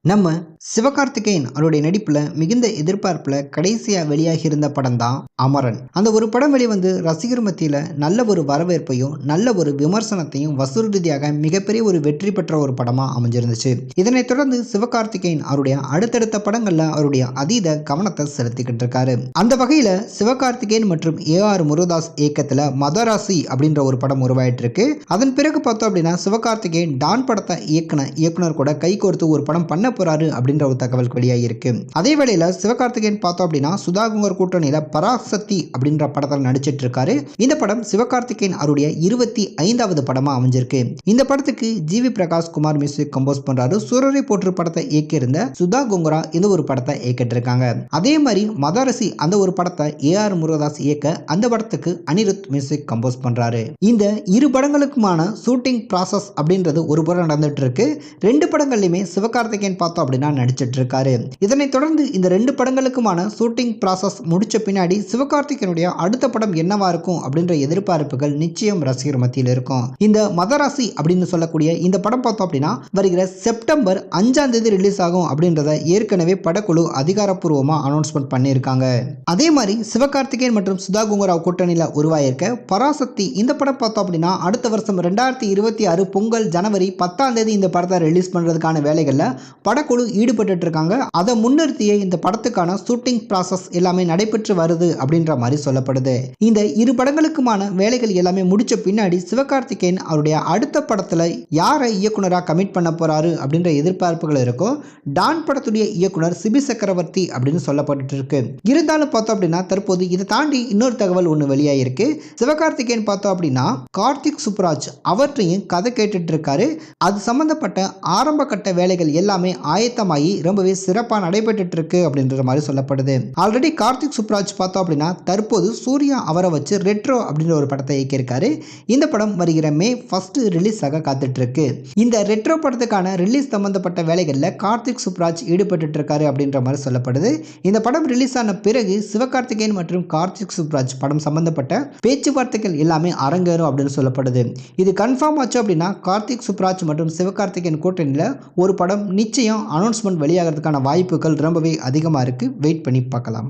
நம்ம சிவகார்த்திகேயன் அவருடைய நடிப்புல மிகுந்த எதிர்பார்ப்புல கடைசியா வெளியாகி இருந்த படம் தான் அமரன். அந்த ஒரு படம் வெளிவந்து ரசிகர் மத்தியில நல்ல ஒரு வரவேற்பையும் நல்ல ஒரு விமர்சனத்தையும் வசூல் ரீதியாக மிகப்பெரிய ஒரு வெற்றி பெற்ற ஒரு படமா அமைஞ்சிருந்துச்சு. இதனைத் தொடர்ந்து சிவகார்த்திகேயன் அவருடைய அடுத்தடுத்த படங்கள்ல அவருடைய அதீத கவனத்தை செலுத்திக்கிட்டு இருக்காரு. அந்த வகையில சிவகார்த்திகேயன் மற்றும் AR முருகதாஸ் இயக்கத்துல மதராசி அப்படின்ற ஒரு படம் உருவாயிட்டு இருக்கு. அதன் பிறகு பார்த்தோம் அப்படின்னா சிவகார்த்திகேயன் டான் படத்தை இயக்குனர் கூட கை கோர்த்து ஒரு படம் பண்ண போறாரு அப்படின்ற ஒரு தகவல் வெளியாகி இருக்கு. அதே வேளையில சிவகார்த்திகேயன் பார்த்தோம் அப்படின்னா சுதாகுங்கர் கூட்டணியில பராசக்தி அப்படின்ற படத்தில் நடிச்சிட்டு இருக்காரு. இந்த படம் சிவகார்த்திகேயன் அவருடைய 25வது படமா அமைஞ்சிருக்கு. இந்த படத்துக்கு ஜிவி பிரகாஷ் குமார் மியூசிக் கம்போஸ் பண்றாரு. சூரரை போற்று படத்தை இயக்கியிருந்த சுதா குங்கரா இந்த ஒரு படத்தை இயக்கிட்டு இருக்காங்க. அதே மாதிரி மதரசி அந்த ஒரு படத்தை AR முருகதாஸ் இயக்க அந்த படத்துக்கு அனிருத் மியூசிக் கம்போஸ் பண்றாரு. இந்த இரு படங்களுக்குமான ஷூட்டிங் ப்ராசஸ் அப்படின்றது ஒரு புறம் நடந்துட்டு இருக்கு. ரெண்டு படங்கள்லையுமே சிவகார்த்திகேயன் பார்த்தோம் அப்படின்னா நடிச்சிட்டு இருக்காரு. இதனைத் தொடர்ந்து இந்த ரெண்டு படங்களுக்குமான ஷூட்டிங் ப்ராசஸ் முடிச்ச பின்னாடி சிவகார்த்திகேயனுடைய அடுத்த படம் என்னவா இருக்கும் அப்படின்ற எதிர்பார்ப்புகள் நிச்சயம் ரசிகர் மத்தியில் இருக்கும். இந்த மதராசி அப்படின்னு சொல்லக்கூடிய இந்த படம் பார்த்தோம் அப்படின்னா வருகிற செப்டம்பர் 5ஆம் தேதி ரிலீஸ் ஆகும் அப்படின்றத ஏற்கனவே படக்குழு அதிகாரப்பூர்வமா அனௌன்ஸ்மெண்ட் பண்ணியிருக்காங்க. அதே மாதிரி சிவகார்த்திகேயன் மற்றும் சுதா குங்கராவ் கூட்டணியில உருவாயிருக்க பராசக்தி இந்த படம் பார்த்தோம் அப்படின்னா அடுத்த வருஷம் 2026 பொங்கல் ஜனவரி 10ஆம் தேதி இந்த படத்தை ரிலீஸ் பண்றதுக்கான வேலைகள்ல படக்குழு ஈடுபட்டு இருக்காங்க. அதை முன்னிறுத்திய இந்த படத்துக்கான ஷூட்டிங் ப்ராசஸ் எல்லாமே நடைபெற்று வருது அப்படின்ற மாதிரி சொல்லப்படுது. இந்த இரு படங்களுக்குமான வேலைகள் எல்லாமே முடிச்ச பின்னாடி சிவகார்த்திகேயன் அவருடைய அடுத்த படத்துல யாரை இயக்குனரா கமிட் பண்ண போறாரு அப்படின்ற எதிர்பார்ப்புகள் இருக்கும். டான் படத்துடைய இயக்குனர் சிபி சக்கரவர்த்தி அப்படின்னு சொல்லப்பட்டு இருக்கு. இருந்தாலும் பார்த்தோம் அப்படின்னா தற்போது இதை தாண்டி இன்னொரு தகவல் ஒன்று வெளியாயிருக்கு. சிவகார்த்திகேயன் பார்த்தோம் அப்படின்னா கார்த்திக் சுப்ராஜ் அவற்றையும் கதை கேட்டுட்டு இருக்காரு. அது சம்பந்தப்பட்ட ஆரம்ப கட்ட வேலைகள் எல்லாமே ஆயத்தமாகி ரொம்பவே சிறப்பாக நடைபெற்று இருக்கு அப்படின்ற மாதிரி சொல்லப்படுது. ஆல்ரெடி கார்த்திக் சுப்ராஜ் பார்த்தோம் அப்படின்னா தற்போது சூர்யா அவரை வச்சு ரெட்ரோ அப்படின்ற ஒரு படத்தை இயக்கியிருக்காரு. இந்த படம் வருகிற மே 1 ரிலீஸ் ஆக காத்துட்டு இருக்கு. இந்த ரெட்ரோ படத்துக்கான ரிலீஸ் சம்பந்தப்பட்ட வேலைகளில் கார்த்திக் சுப்ராஜ் ஈடுபட்டு இருக்காரு அப்படின்ற மாதிரி சொல்லப்படுது. இந்த படம் ரிலீஸ் ஆன பிறகு சிவகார்த்திகேயன் மற்றும் கார்த்திக் சுப்ராஜ் படம் சம்பந்தப்பட்ட பேச்சுவார்த்தைகள் எல்லாமே அரங்கேறும் அப்படின்னு சொல்லப்படுது. இது கன்ஃபார்ம் ஆச்சு அப்படின்னா கார்த்திக் சுப்ராஜ் மற்றும் சிவகார்த்திகேயன் கூட்டணியில் ஒரு படம் நிச்சயம் அனௌன்ஸ்மெண்ட் வெளியாகிறதுக்கான வாய்ப்புகள் ரொம்பவே அதிகமாக இருக்கு. வெயிட் பண்ணி பார்க்கலாம்.